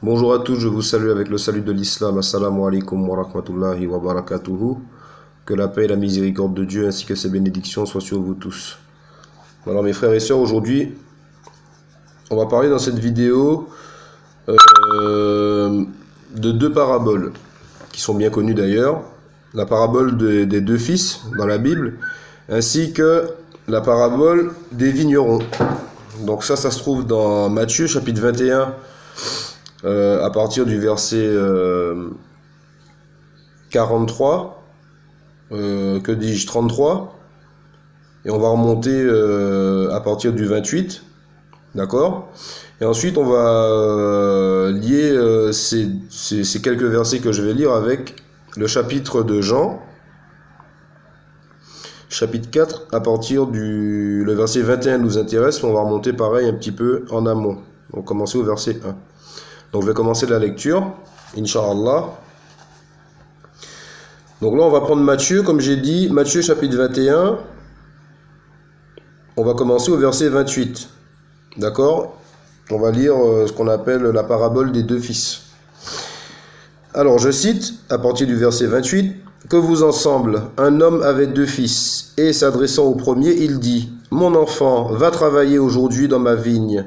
Bonjour à tous, je vous salue avec le salut de l'islam. Assalamu alaikum wa rahmatullahi wa barakatuhu. Que la paix et la miséricorde de Dieu ainsi que ses bénédictions soient sur vous tous. Alors mes frères et sœurs, aujourd'hui, on va parler dans cette vidéo de deux paraboles qui sont bien connues d'ailleurs. La parabole des deux fils dans la Bible ainsi que la parabole des vignerons. Donc ça se trouve dans Matthieu chapitre 21 à partir du verset 43, que dis-je, 33, et on va remonter à partir du 28, d'accord? Et ensuite on va lier ces quelques versets que je vais lire avec le chapitre de Jean, chapitre 4, à partir le verset 21 nous intéresse, mais on va remonter pareil un petit peu en amont. On va commencer au verset 1. Donc je vais commencer la lecture, Inch'Allah. Donc là on va prendre Matthieu, comme j'ai dit, Matthieu chapitre 21. On va commencer au verset 28. D'accord? On va lire ce qu'on appelle la parabole des deux fils. Alors je cite, à partir du verset 28, « Que vous ensemble, un homme avait deux fils, et s'adressant au premier, il dit, « Mon enfant, va travailler aujourd'hui dans ma vigne. »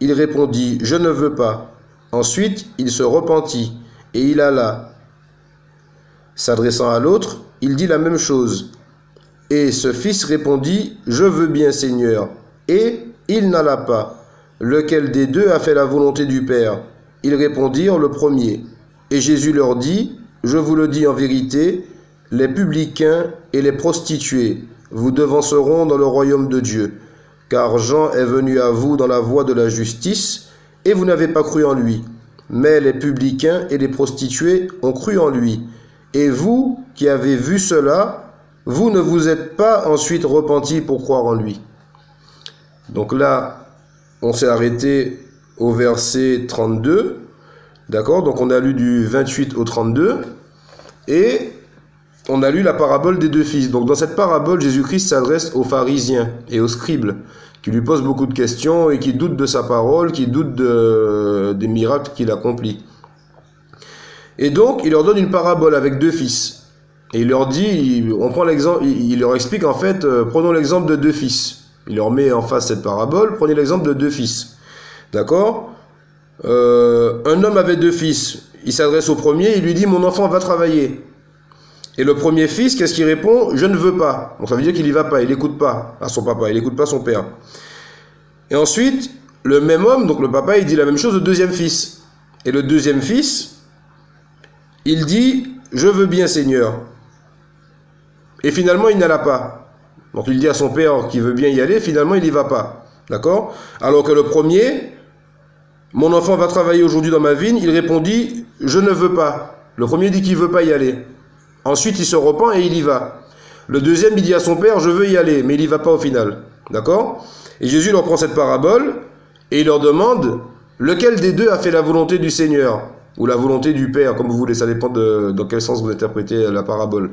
Il répondit, « Je ne veux pas. » Ensuite, il se repentit, et il alla. S'adressant à l'autre, il dit la même chose. Et ce fils répondit, « Je veux bien, Seigneur. » Et il n'alla pas. Lequel des deux a fait la volonté du Père? Ils répondirent, « Le premier. » Et Jésus leur dit, « Je vous le dis en vérité, les publicains et les prostituées vous devanceront dans le royaume de Dieu. Car Jean est venu à vous dans la voie de la justice, et vous n'avez pas cru en lui. Mais les publicains et les prostituées ont cru en lui. Et vous, qui avez vu cela, vous ne vous êtes pas ensuite repentis pour croire en lui. » Donc là, on s'est arrêté au verset 32. D'accord? Donc on a lu du 28 au 32. Et on a lu la parabole des deux fils. Donc dans cette parabole, Jésus-Christ s'adresse aux pharisiens et aux scribes, qui lui posent beaucoup de questions et qui doutent de sa parole, qui doutent des miracles qu'il accomplit. Et donc, il leur donne une parabole avec deux fils. Et il leur dit, on prend l'exemple, il leur explique en fait, prenons l'exemple de deux fils. Il leur met en face cette parabole, prenez l'exemple de deux fils. D'accord? Un homme avait deux fils. Il s'adresse au premier, il lui dit, mon enfant va travailler. Et le premier fils, qu'est-ce qu'il répond? Je ne veux pas. Donc ça veut dire qu'il n'y va pas, il n'écoute pas à son papa, il n'écoute pas son père. Et ensuite, le même homme, donc le papa, il dit la même chose au deuxième fils. Et le deuxième fils, il dit, je veux bien, Seigneur. Et finalement, il n'alla pas. Donc il dit à son père qu'il veut bien y aller, finalement, il n'y va pas. D'accord? Alors que le premier, mon enfant va travailler aujourd'hui dans ma vigne, il répondit, je ne veux pas. Le premier dit qu'il ne veut pas y aller. Ensuite, il se repent et il y va. Le deuxième, il dit à son père, je veux y aller, mais il n'y va pas au final. D'accord? Et Jésus leur prend cette parabole et il leur demande, lequel des deux a fait la volonté du Seigneur? Ou la volonté du Père, comme vous voulez, ça dépend dans quel sens vous interprétez la parabole.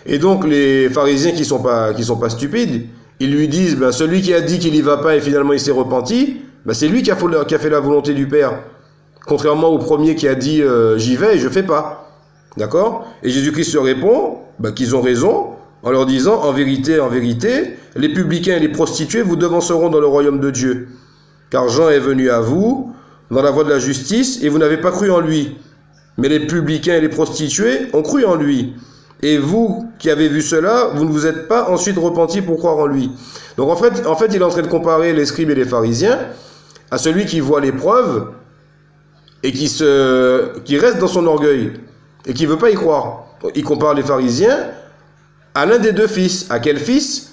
Et donc, les pharisiens qui sont pas stupides, ils lui disent, ben, celui qui a dit qu'il n'y va pas et finalement il s'est repenti, ben, c'est lui qui a fait la volonté du Père. Contrairement au premier qui a dit, j'y vais et je fais pas. D'accord? Et Jésus-Christ leur répond bah, qu'ils ont raison en leur disant, en vérité, les publicains et les prostituées vous devanceront dans le royaume de Dieu. Car Jean est venu à vous dans la voie de la justice et vous n'avez pas cru en lui. Mais les publicains et les prostituées ont cru en lui. Et vous qui avez vu cela, vous ne vous êtes pas ensuite repentis pour croire en lui. Donc en fait, il est en train de comparer les scribes et les pharisiens à celui qui voit les preuves et qui reste dans son orgueil et qui ne veut pas y croire. Il compare les pharisiens à l'un des deux fils. À quel fils?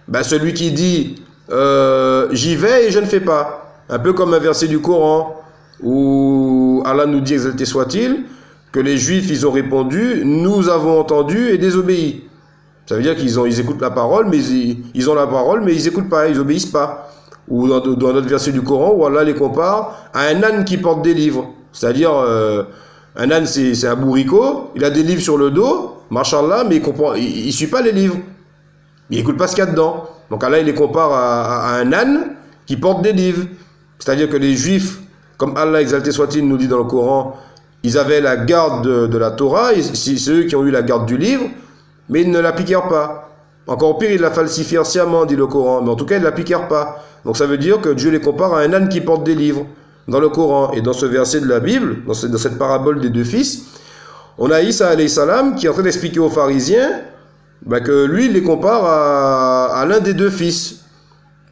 Ben, celui qui dit j'y vais et je ne fais pas. Un peu comme un verset du Coran où Allah nous dit, exalté soit-il, que les Juifs, ils ont répondu, nous avons entendu et désobéi. Ça veut dire qu'ils écoutent la parole, mais ils ont la parole, mais ils n'écoutent pas, ils n'obéissent pas. Ou dans notre verset du Coran, où Allah les compare à un âne qui porte des livres. C'est-à-dire, un âne, c'est un bourricot, il a des livres sur le dos, machallah, mais il ne suit pas les livres. Il n'écoute pas ce qu'il y a dedans. Donc Allah, il les compare à un âne qui porte des livres. C'est-à-dire que les Juifs, comme Allah exalté soit-il nous dit dans le Coran, ils avaient la garde de la Torah, c'est eux qui ont eu la garde du livre, mais ils ne l'appliquèrent pas. Encore pire, ils la falsifièrent sciemment, dit le Coran, mais en tout cas, ils ne l'appliquèrent pas. Donc ça veut dire que Dieu les compare à un âne qui porte des livres dans le Coran. Et dans ce verset de la Bible, dans cette parabole des deux fils, on a Isa alayhi salam qui est en train d'expliquer aux pharisiens que lui, il les compare à l'un des deux fils.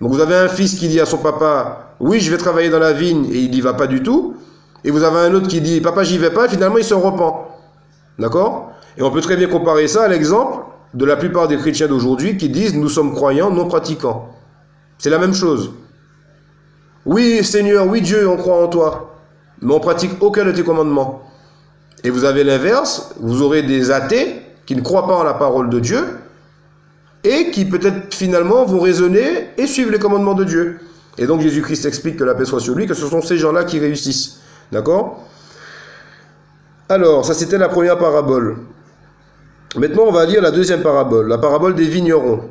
Donc vous avez un fils qui dit à son papa, oui, je vais travailler dans la vigne, et il n'y va pas du tout. Et vous avez un autre qui dit, papa, j'y vais pas, et finalement, il se repent. D'accord? Et on peut très bien comparer ça à l'exemple de la plupart des chrétiens d'aujourd'hui qui disent, nous sommes croyants, non pratiquants. C'est la même chose. Oui, Seigneur, oui, Dieu, on croit en toi, mais on pratique aucun de tes commandements. Et vous avez l'inverse, vous aurez des athées qui ne croient pas en la parole de Dieu, et qui peut-être finalement vont raisonner et suivre les commandements de Dieu. Et donc Jésus-Christ explique que la paix soit sur lui, que ce sont ces gens-là qui réussissent. D'accord? Alors, ça c'était la première parabole. Maintenant, on va lire la deuxième parabole, la parabole des vignerons.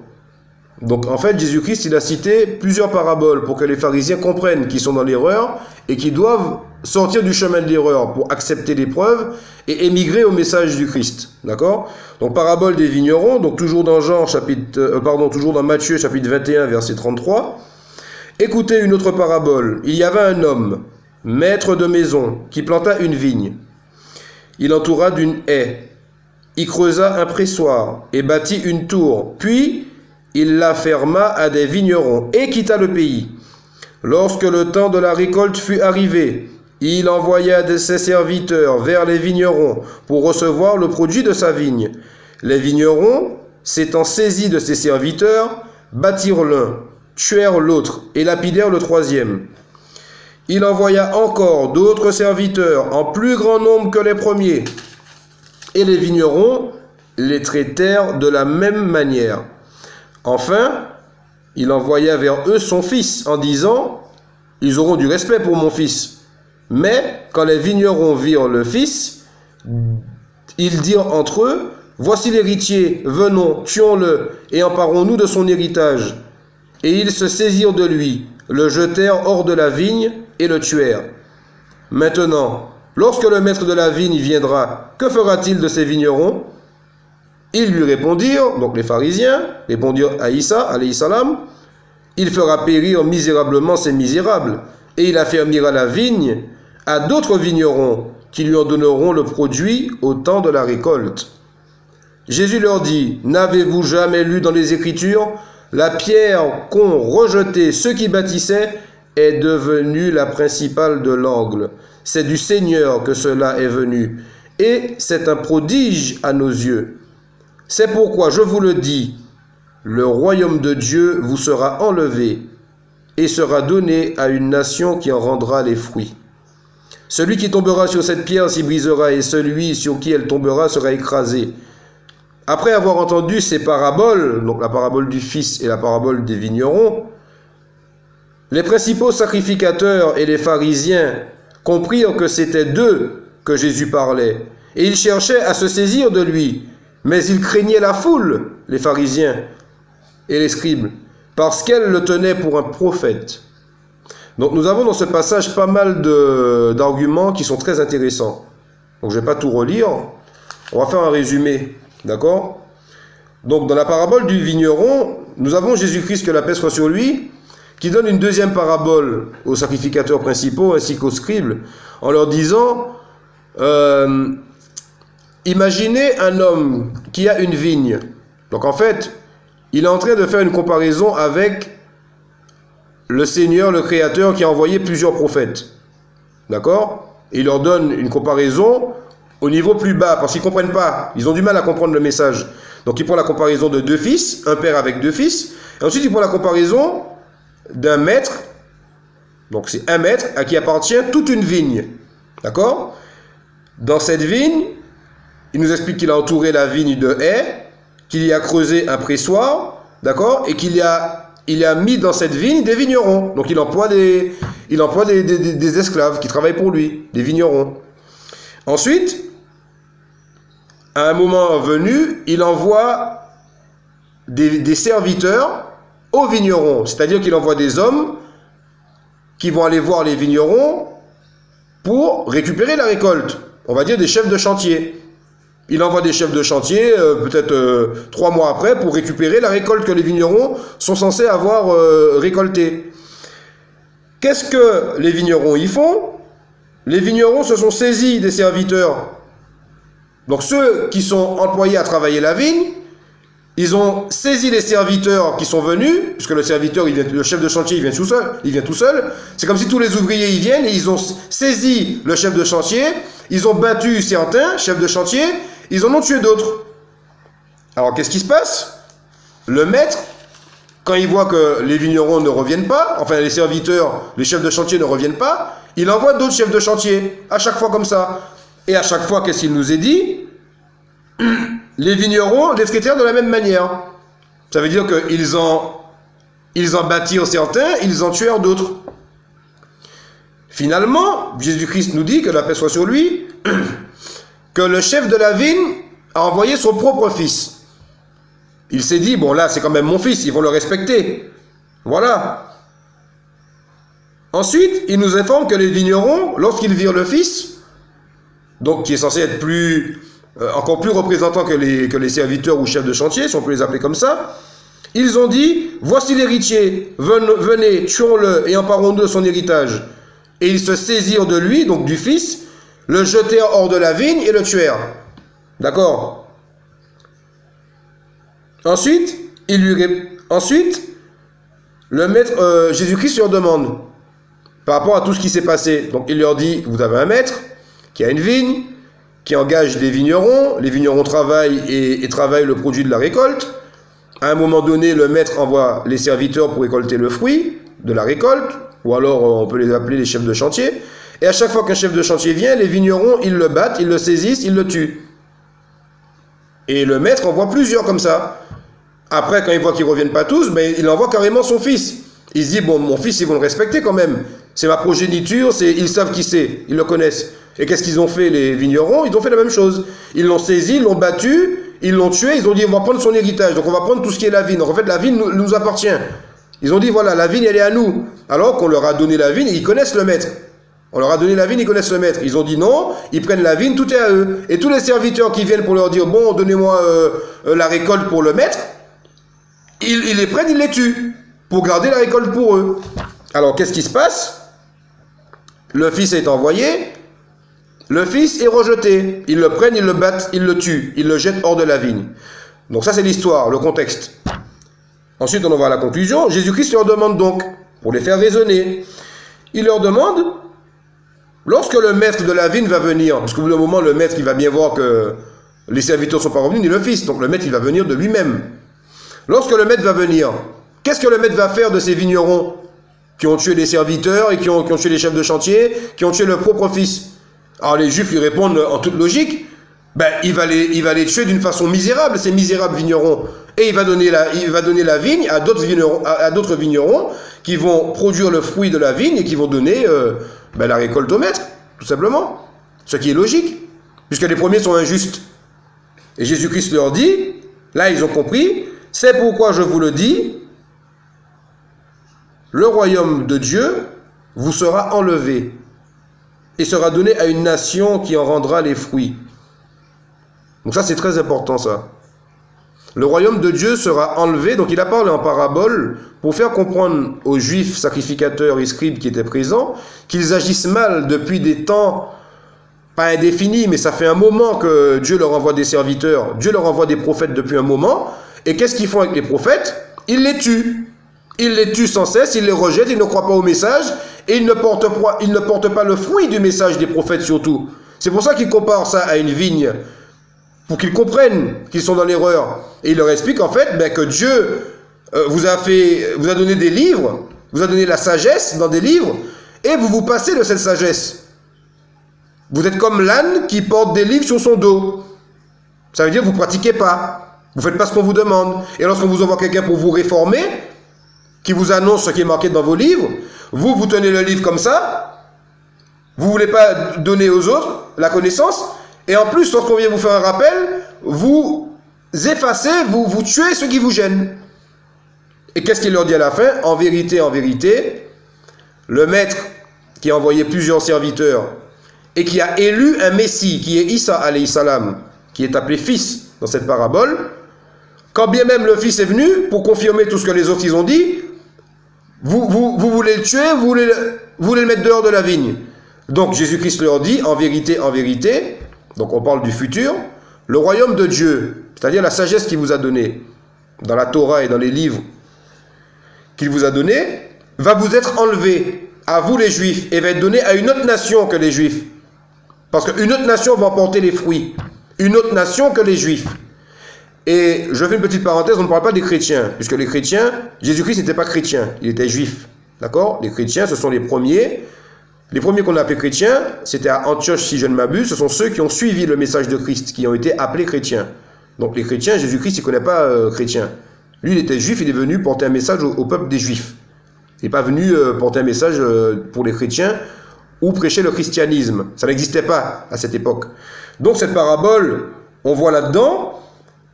Donc en fait, Jésus-Christ, il a cité plusieurs paraboles pour que les pharisiens comprennent qu'ils sont dans l'erreur et qu'ils doivent sortir du chemin de l'erreur pour accepter l'épreuve et émigrer au message du Christ. D'accord? Donc parabole des vignerons, donc toujours dans toujours dans Matthieu chapitre 21 verset 33. Écoutez une autre parabole. Il y avait un homme, maître de maison, qui planta une vigne. Il entoura d'une haie, y creusa un pressoir et bâtit une tour, puis il la ferma à des vignerons et quitta le pays. Lorsque le temps de la récolte fut arrivé, il envoya ses serviteurs vers les vignerons pour recevoir le produit de sa vigne. Les vignerons, s'étant saisis de ses serviteurs, battirent l'un, tuèrent l'autre et lapidèrent le troisième. Il envoya encore d'autres serviteurs en plus grand nombre que les premiers. Et les vignerons les traitèrent de la même manière. Enfin, il envoya vers eux son fils en disant, « Ils auront du respect pour mon fils. » Mais quand les vignerons virent le fils, ils dirent entre eux, « Voici l'héritier, venons, tuons-le, et emparons-nous de son héritage. » Et ils se saisirent de lui, le jetèrent hors de la vigne et le tuèrent. Maintenant, lorsque le maître de la vigne viendra, que fera-t-il de ces vignerons? Ils lui répondirent, donc les pharisiens, répondirent à Isa, alayhi salam, il fera périr misérablement ces misérables, et il affermira la vigne à d'autres vignerons qui lui en donneront le produit au temps de la récolte. Jésus leur dit, n'avez-vous jamais lu dans les Écritures, la pierre qu'ont rejetée ceux qui bâtissaient est devenue la principale de l'angle. C'est du Seigneur que cela est venu, et c'est un prodige à nos yeux. C'est pourquoi je vous le dis, le royaume de Dieu vous sera enlevé et sera donné à une nation qui en rendra les fruits. Celui qui tombera sur cette pierre s'y brisera et celui sur qui elle tombera sera écrasé. Après avoir entendu ces paraboles, donc la parabole du fils et la parabole des vignerons, les principaux sacrificateurs et les pharisiens comprirent que c'était d'eux que Jésus parlait et ils cherchaient à se saisir de lui. Mais ils craignaient la foule, les pharisiens et les scribes, parce qu'elle le tenait pour un prophète. Donc nous avons dans ce passage pas mal d'arguments qui sont très intéressants. Donc je ne vais pas tout relire, on va faire un résumé, d'accord? Donc dans la parabole du vigneron, nous avons Jésus-Christ, que la paix soit sur lui, qui donne une deuxième parabole aux sacrificateurs principaux ainsi qu'aux scribes, en leur disant... Imaginez un homme qui a une vigne. Donc en fait, il est en train de faire une comparaison avec le Seigneur, le Créateur, qui a envoyé plusieurs prophètes. D'accord? Il leur donne une comparaison au niveau plus bas, parce qu'ils ne comprennent pas. Ils ont du mal à comprendre le message. Donc il prend la comparaison de deux fils, un père avec deux fils. Et ensuite il prend la comparaison d'un maître. Donc c'est un maître à qui appartient toute une vigne. D'accord? Dans cette vigne, il nous explique qu'il a entouré la vigne de haies, qu'il y a creusé un pressoir, d'accord, et qu'il a mis dans cette vigne des vignerons. Donc il emploie des esclaves qui travaillent pour lui, des vignerons. Ensuite, à un moment venu, il envoie des serviteurs aux vignerons, c'est-à-dire qu'il envoie des hommes qui vont aller voir les vignerons pour récupérer la récolte. On va dire des chefs de chantier. Il envoie des chefs de chantier, peut-être 3 mois après, pour récupérer la récolte que les vignerons sont censés avoir récoltée. Qu'est-ce que les vignerons y font? Les vignerons se sont saisis des serviteurs. Donc ceux qui sont employés à travailler la vigne, ils ont saisi les serviteurs qui sont venus, puisque le serviteur, le chef de chantier, il vient tout seul. C'est comme si tous les ouvriers y viennent et ils ont saisi le chef de chantier, ils ont battu certains chefs de chantier, ils en ont tué d'autres. Alors qu'est-ce qui se passe? Le maître, quand il voit que les vignerons ne reviennent pas, enfin les serviteurs, les chefs de chantier ne reviennent pas, il envoie d'autres chefs de chantier, à chaque fois comme ça. Et à chaque fois, qu'est-ce qu'il nous est dit? Les vignerons les traitèrent de la même manière. Ça veut dire qu'ils en bâtirent certains, ils en tuèrent d'autres. Finalement, Jésus-Christ nous dit, que la paix soit sur lui, que le chef de la vigne a envoyé son propre fils. Il s'est dit, bon là c'est quand même mon fils, ils vont le respecter. Voilà. Ensuite, il nous informe que les vignerons, lorsqu'ils virent le fils, donc qui est censé être encore plus représentant que les serviteurs ou chefs de chantier, si on peut les appeler comme ça, ils ont dit, voici l'héritier, venez, tuons-le et emparons-nous de son héritage. Et ils se saisirent de lui, donc du fils, le jetèrent hors de la vigne et le tuèrent. D'accord? Ensuite, le maître, Jésus-Christ leur demande, par rapport à tout ce qui s'est passé, donc il leur dit, vous avez un maître qui a une vigne, qui engage des vignerons, les vignerons travaillent et travaillent le produit de la récolte. À un moment donné, le maître envoie les serviteurs pour récolter le fruit de la récolte, ou alors on peut les appeler les chefs de chantier. Et à chaque fois qu'un chef de chantier vient, les vignerons, ils le battent, ils le saisissent, ils le tuent. Et le maître envoie plusieurs comme ça. Après, quand il voit qu'ils ne reviennent pas tous, ben, il envoie carrément son fils. Il se dit, bon, mon fils, ils vont le respecter quand même. C'est ma progéniture, ils savent qui c'est, ils le connaissent. Et qu'est-ce qu'ils ont fait, les vignerons? Ils ont fait la même chose. Ils l'ont saisi, ils l'ont battu, ils l'ont tué, ils ont dit, on va prendre son héritage, donc on va prendre tout ce qui est la vigne. Donc en fait, la vigne nous appartient. Ils ont dit, voilà, la vigne, elle est à nous. Alors qu'on leur a donné la vigne, et ils connaissent le maître. On leur a donné la vigne, ils connaissent le maître. Ils ont dit non, ils prennent la vigne, tout est à eux. Et tous les serviteurs qui viennent pour leur dire, bon, donnez-moi la récolte pour le maître, ils les prennent, ils les tuent, pour garder la récolte pour eux. Alors, qu'est-ce qui se passe? Le fils est envoyé, le fils est rejeté. Ils le prennent, ils le battent, ils le tuent, ils le jettent hors de la vigne. Donc ça, c'est l'histoire, le contexte. Ensuite, on en va à la conclusion. Jésus-Christ leur demande donc, pour les faire raisonner, il leur demande, lorsque le maître de la vigne va venir, parce qu'au bout d'un moment, le maître, il va bien voir que les serviteurs ne sont pas revenus, ni le fils. Donc le maître, il va venir de lui-même. Lorsque le maître va venir, qu'est-ce que le maître va faire de ces vignerons qui ont tué les serviteurs et qui ont tué les chefs de chantier, qui ont tué leur propre fils? Alors les Juifs lui répondent en toute logique, ben, il va les tuer d'une façon misérable, ces misérables vignerons. Et il va donner la vigne à d'autres vignerons qui vont produire le fruit de la vigne et qui vont donner la récolte au maître, tout simplement. Ce qui est logique, puisque les premiers sont injustes. Et Jésus-Christ leur dit, là ils ont compris, c'est pourquoi je vous le dis, le royaume de Dieu vous sera enlevé et sera donné à une nation qui en rendra les fruits. Donc ça, c'est très important, ça. Le royaume de Dieu sera enlevé, donc il a parlé en parabole pour faire comprendre aux Juifs sacrificateurs et scribes qui étaient présents qu'ils agissent mal depuis des temps pas indéfinis, mais ça fait un moment que Dieu leur envoie des serviteurs, Dieu leur envoie des prophètes depuis un moment, et qu'est-ce qu'ils font avec les prophètes? Ils les tuent. Ils les tuent sans cesse, ils les rejettent, ils ne croient pas au message, et ils ne portent pas le fruit du message des prophètes surtout. C'est pour ça qu'ils comparent ça à une vigne, pour qu'ils comprennent qu'ils sont dans l'erreur. Et il leur explique en fait que Dieu vous a donné des livres, vous a donné la sagesse dans des livres, et vous vous passez de cette sagesse. Vous êtes comme l'âne qui porte des livres sur son dos. Ça veut dire que vous ne pratiquez pas, vous ne faites pas ce qu'on vous demande. Et lorsqu'on vous envoie quelqu'un pour vous réformer, qui vous annonce ce qui est marqué dans vos livres, vous tenez le livre comme ça, vous ne voulez pas donner aux autres la connaissance, et en plus, lorsqu'on vient vous faire un rappel, vous effacez, vous tuez ceux qui vous gênent. Et qu'est-ce qu'il leur dit à la fin? En vérité, le maître qui a envoyé plusieurs serviteurs, et qui a élu un Messie, qui est Isa alayhi salam, qui est appelé fils dans cette parabole, quand bien même le fils est venu pour confirmer tout ce que les autres ils ont dit, vous voulez le tuer, vous voulez le mettre dehors de la vigne. Donc Jésus-Christ leur dit, en vérité, donc on parle du futur, le royaume de Dieu, c'est-à-dire la sagesse qu'il vous a donnée dans la Torah et dans les livres qu'il vous a donnés, va vous être enlevé à vous les Juifs et va être donné à une autre nation que les Juifs. Parce qu'une autre nation va en porter les fruits. Une autre nation que les Juifs. Et je fais une petite parenthèse, on ne parle pas des chrétiens, puisque les chrétiens, Jésus-Christ n'était pas chrétien, il était juif. D'accord? Les chrétiens, ce sont les premiers. Les premiers qu'on a appelés chrétiens, c'était à Antioche, si je ne m'abuse, ce sont ceux qui ont suivi le message de Christ, qui ont été appelés chrétiens. Donc les chrétiens, Jésus-Christ, il ne connaît pas chrétien. Lui, il était juif, il est venu porter un message au peuple des juifs. Il n'est pas venu porter un message pour les chrétiens ou prêcher le christianisme. Ça n'existait pas à cette époque. Donc cette parabole, on voit là-dedans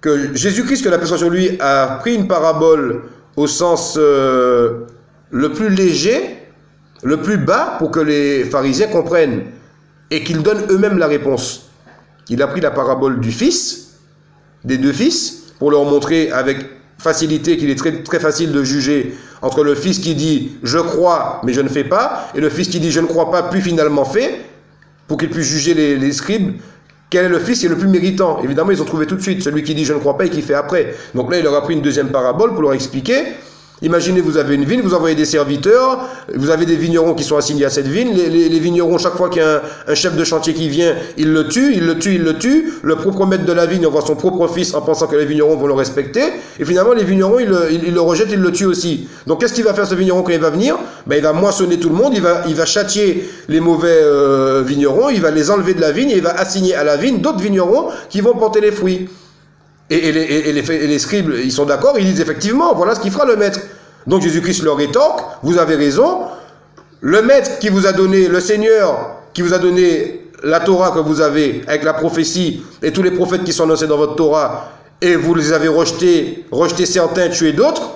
que Jésus-Christ, que la paix soit sur lui, a pris une parabole au sens le plus léger, le plus bas, pour que les pharisiens comprennent et qu'ils donnent eux-mêmes la réponse. Il a pris la parabole du fils, des deux fils, pour leur montrer avec facilité qu'il est très, très facile de juger entre le fils qui dit « je crois mais je ne fais pas » et le fils qui dit « je ne crois pas puis finalement fait », pour qu'ils puissent juger les scribes. Quel est le fils qui est le plus méritant? Évidemment, ils ont trouvé tout de suite celui qui dit « je ne crois pas » et qui fait après. Donc là, il leur a pris une deuxième parabole pour leur expliquer. Imaginez, vous avez une vigne, vous envoyez des serviteurs, vous avez des vignerons qui sont assignés à cette vigne. Les vignerons, chaque fois qu'il y a un chef de chantier qui vient, il le tue. Le propriétaire de la vigne envoie son propre fils en pensant que les vignerons vont le respecter. Et finalement, les vignerons, ils le rejettent, ils le tuent aussi. Donc, qu'est-ce qu'il va faire ce vigneron quand il va venir? Ben, il va moissonner tout le monde, il va châtier les mauvais vignerons, il va les enlever de la vigne et il va assigner à la vigne d'autres vignerons qui vont porter les fruits. Et les scribes, ils sont d'accord, ils disent effectivement, voilà ce qu'il fera le maître. Donc Jésus-Christ leur rétorque, vous avez raison, le maître qui vous a donné, le Seigneur qui vous a donné la Torah que vous avez, avec la prophétie, et tous les prophètes qui sont annoncés dans votre Torah, et vous les avez rejetés certains, tués d'autres,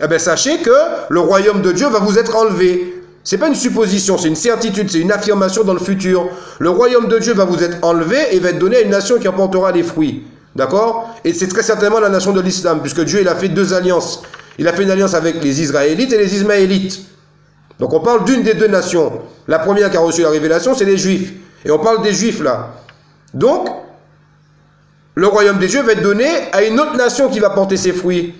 eh bien sachez que le royaume de Dieu va vous être enlevé. C'est pas une supposition, c'est une certitude, c'est une affirmation dans le futur. Le royaume de Dieu va vous être enlevé et va être donné à une nation qui apportera des fruits. D'accord? Et c'est très certainement la nation de l'islam, puisque Dieu il a fait deux alliances. Il a fait une alliance avec les Israélites et les Ismaélites. Donc on parle d'une des deux nations. La première qui a reçu la révélation, c'est les Juifs. Et on parle des Juifs là. Donc, le royaume des dieux va être donné à une autre nation qui va porter ses fruits.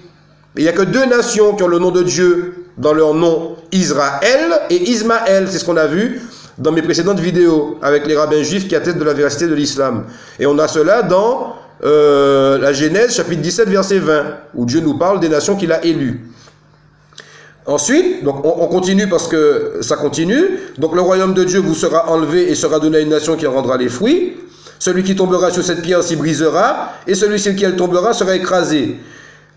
Et il n'y a que deux nations qui ont le nom de Dieu dans leur nom, Israël et Ismaël. C'est ce qu'on a vu dans mes précédentes vidéos avec les rabbins juifs qui attestent de la véracité de l'islam. Et on a cela dans la Genèse, chapitre 17, verset 20, où Dieu nous parle des nations qu'il a élues. Ensuite, donc on continue parce que ça continue. Donc le royaume de Dieu vous sera enlevé et sera donné à une nation qui en rendra les fruits. Celui qui tombera sur cette pierre s'y brisera, et celui sur qui elle tombera sera écrasé.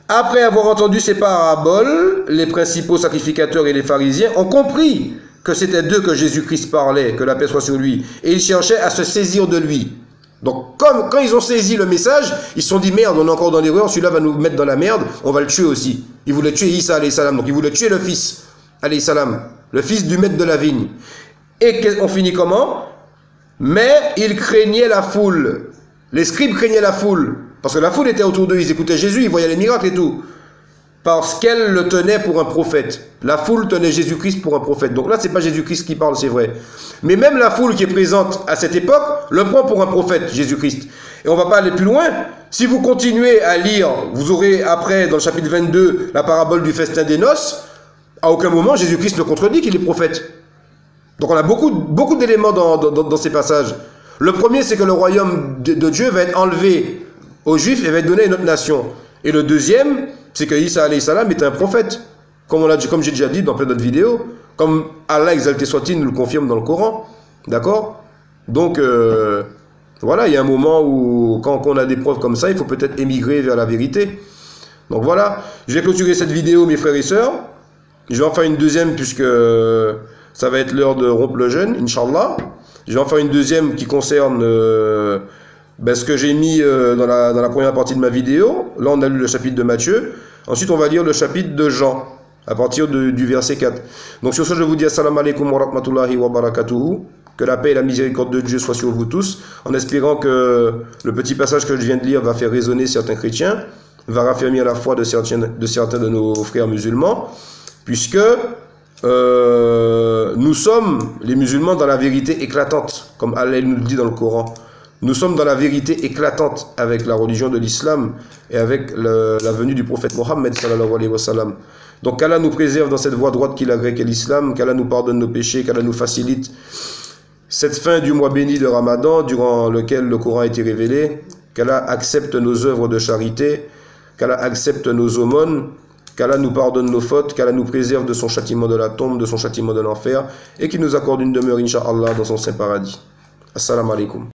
Après avoir entendu ces paraboles, les principaux sacrificateurs et les pharisiens ont compris que c'était d'eux que Jésus-Christ parlait, que la paix soit sur lui, et ils cherchaient à se saisir de lui. Donc, quand ils ont saisi le message, ils se sont dit, merde, on est encore dans l'erreur, celui-là va nous mettre dans la merde, on va le tuer aussi. Ils voulaient tuer Isa, alayhi salam, donc ils voulaient tuer le fils, alayhi salam, le fils du maître de la vigne. Et on finit comment? Mais ils craignaient la foule. Les scribes craignaient la foule, parce que la foule était autour d'eux, ils écoutaient Jésus, ils voyaient les miracles et tout. Parce qu'elle le tenait pour un prophète. La foule tenait Jésus-Christ pour un prophète. Donc là, ce n'est pas Jésus-Christ qui parle, c'est vrai. Mais même la foule qui est présente à cette époque le prend pour un prophète, Jésus-Christ. Et on ne va pas aller plus loin. Si vous continuez à lire, vous aurez après, dans le chapitre 22, la parabole du festin des noces. À aucun moment, Jésus-Christ ne contredit qu'il est prophète. Donc on a beaucoup d'éléments dans ces passages. Le premier, c'est que le royaume de Dieu va être enlevé aux Juifs et va être donné à une autre nation. Et le deuxième, c'est que Isa alayhi salam est un prophète. Comme j'ai déjà dit dans plein d'autres vidéos. Comme Allah exalté soit-il nous le confirme dans le Coran. D'accord? Donc, voilà, il y a un moment où, quand on a des preuves comme ça, il faut peut-être émigrer vers la vérité. Donc voilà, je vais clôturer cette vidéo, mes frères et sœurs. Je vais en faire une deuxième, puisque ça va être l'heure de rompre le jeûne, Inch'Allah. Je vais en faire une deuxième qui concerne ce que j'ai mis dans la première partie de ma vidéo. Là, on a lu le chapitre de Matthieu. Ensuite, on va lire le chapitre de Jean, à partir du verset 4. Donc sur ce, je vous dis assalamu alaikum wa rahmatullahi wa barakatuhu. Que la paix et la miséricorde de Dieu soient sur vous tous, en espérant que le petit passage que je viens de lire va faire résonner certains chrétiens, va raffermir la foi de certains de nos frères musulmans, puisque nous sommes, les musulmans, dans la vérité éclatante, comme Allah nous le dit dans le Coran. Nous sommes dans la vérité éclatante avec la religion de l'islam et avec la venue du prophète Mohammed sallallahu alayhi wa sallam. Donc qu'Allah nous préserve dans cette voie droite qui est la grecque et l'islam, qu'Allah nous pardonne nos péchés, qu'Allah nous facilite cette fin du mois béni de Ramadan, durant lequel le Coran a été révélé, qu'Allah accepte nos œuvres de charité, qu'Allah accepte nos aumônes, qu'Allah nous pardonne nos fautes, qu'Allah nous préserve de son châtiment de la tombe, de son châtiment de l'enfer, et qu'il nous accorde une demeure, incha'Allah, dans son saint paradis. Assalamu alaikum.